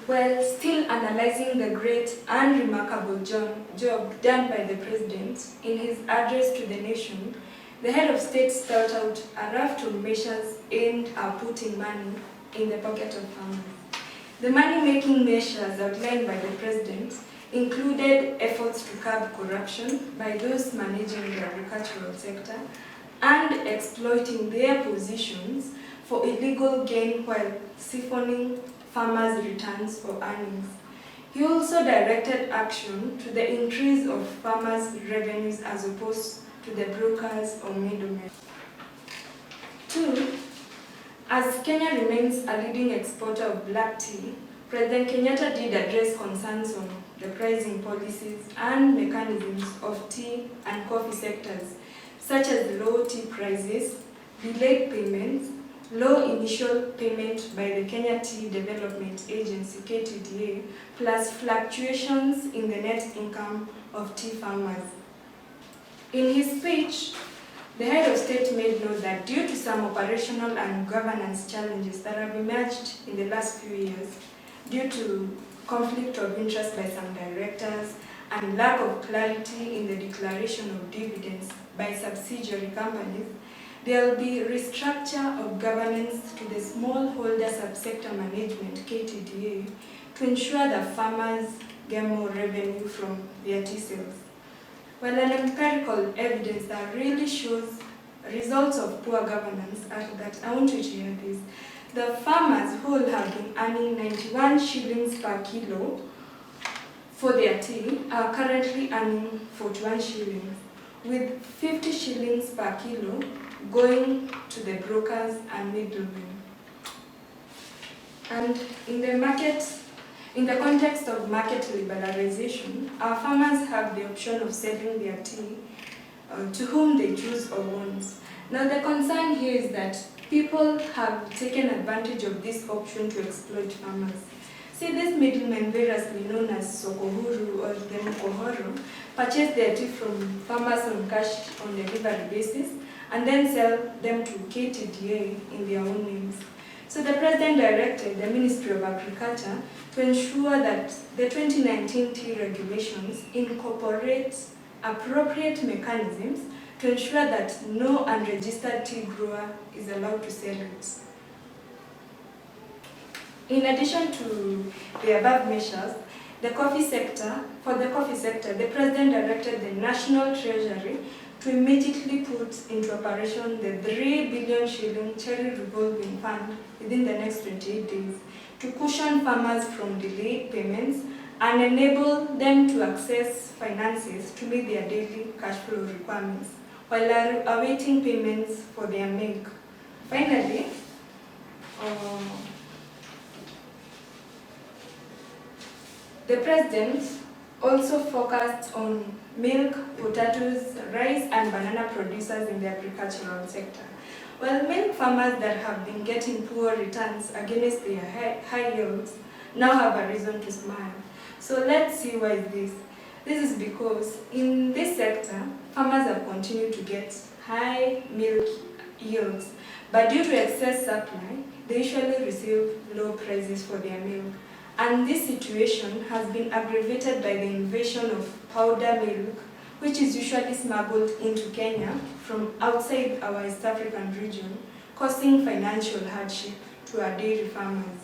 While still analyzing the great and remarkable job done by the President in his address to the nation, the head of state spelled out a raft of measures aimed at putting money in the pocket of farmers. The money-making measures outlined by the President included efforts to curb corruption by those managing the agricultural sector and exploiting their positions for illegal gain while siphoning farmers' returns or earnings. He also directed action to the increase of farmers' revenues as opposed to the brokers or middlemen. 2. As Kenya remains a leading exporter of black tea, President Kenyatta did address concerns on the pricing policies and mechanisms of tea and coffee sectors, such as low tea prices, delayed payments, low initial payment by the Kenya Tea Development Agency (KTDA), plus fluctuations in the net income of tea farmers. In his speech, the head of state made note that due to some operational and governance challenges that have emerged in the last few years, due to conflict of interest by some directors and lack of clarity in the declaration of dividends by subsidiary companies, there will be restructure of governance to the smallholder subsector management (KTDA) to ensure that farmers get more revenue from their tea sales. While an empirical evidence that really shows results of poor governance are that, I want you to hear this, the farmers who have been earning 91 shillings per kilo for their tea are currently earning 41 shillings, with 50 shillings per kilo going to the brokers and middlemen. And in the context of market liberalization, our farmers have the option of selling their tea to whom they choose or want. Now the concern here is that people have taken advantage of this option to exploit farmers. See, these middlemen, variously known as Uhuru or the Mukohoro, purchase their tea from farmers on cash on delivery basis and then sell them to KTDA in their own names. So the President directed the Ministry of Agriculture to ensure that the 2019 tea regulations incorporate appropriate mechanisms to ensure that no unregistered tea grower is allowed to sell it. In addition to the above measures, the coffee sector, the President directed the National Treasury to immediately put into operation the 3 billion shilling cherry revolving fund within the next 28 days to cushion farmers from delayed payments and enable them to access finances to meet their daily cash flow requirements while awaiting payments for their milk. Finally, the President also focused on milk, potatoes, rice, and banana producers in the agricultural sector. While milk farmers that have been getting poor returns against their high yields now have a reason to smile. So let's see why this. This is because in this sector, farmers have continued to get high milk yields, but due to excess supply, they usually receive low prices for their milk. And this situation has been aggravated by the invasion of powder milk, which is usually smuggled into Kenya from outside our East African region, causing financial hardship to our dairy farmers.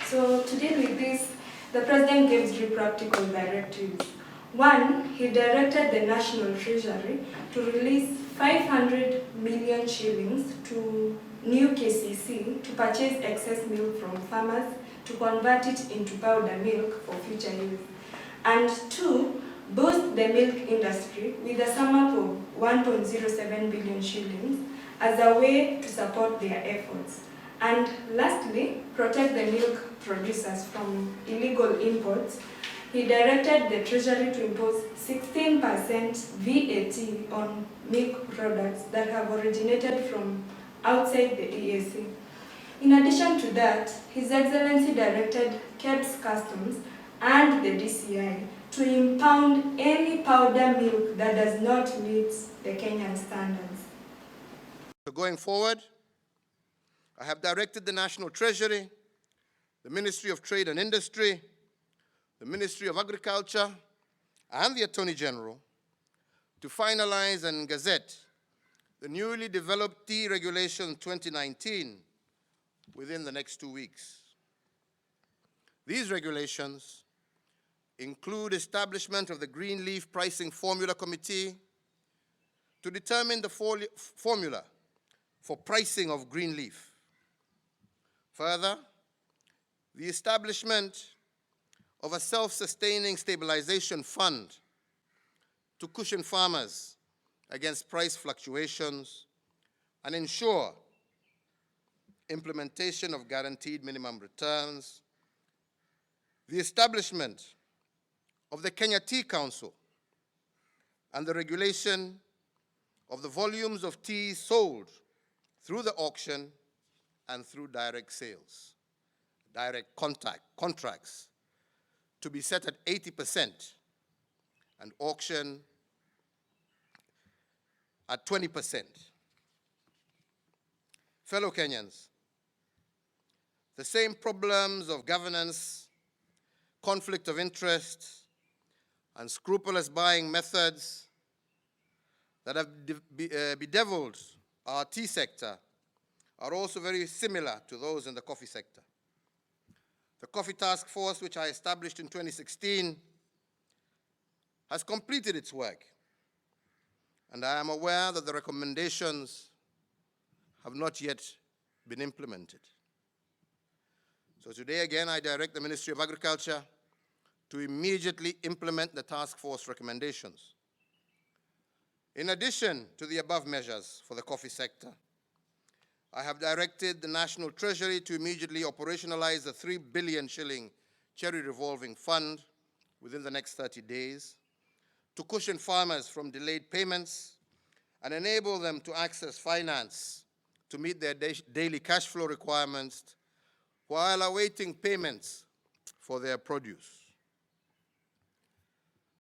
So to deal with this, the President gave 3 practical directives. 1, he directed the National Treasury to release 500 million shillings to new KCC to purchase excess milk from farmers to convert it into powder milk for future use. And 2, boost the milk industry with a sum up of 1.07 billion shillings as a way to support their efforts. And lastly, protect the milk producers from illegal imports. He directed the Treasury to impose 16% VAT on milk products that have originated from outside the EAC. In addition to that, His Excellency directed KEBS Customs and the DCI to impound any powder milk that does not meet the Kenyan standards. Going forward, I have directed the National Treasury, the Ministry of Trade and Industry, the Ministry of Agriculture, and the Attorney General to finalize and gazette the newly developed Tea Regulation 2019 within the next 2 weeks. These regulations include establishment of the Green Leaf Pricing Formula Committee to determine the formula for pricing of green leaf. Further, the establishment of a self-sustaining stabilization fund to cushion farmers against price fluctuations and ensure implementation of guaranteed minimum returns, the establishment of the Kenya Tea Council and the regulation of the volumes of tea sold through the auction and through direct sales, direct contracts, to be set at 80% and auction at 20%. Fellow Kenyans, the same problems of governance, conflict of interest, and scrupulous buying methods that have bedeviled our tea sector are also very similar to those in the coffee sector. The Coffee Task Force, which I established in 2016, has completed its work, and I am aware that the recommendations have not yet been implemented. So today again, I direct the Ministry of Agriculture to immediately implement the task force recommendations. In addition to the above measures for the coffee sector, I have directed the National Treasury to immediately operationalize the 3 billion shilling Cherry Revolving Fund within the next 30 days to cushion farmers from delayed payments and enable them to access finance to meet their daily cash flow requirements while awaiting payments for their produce.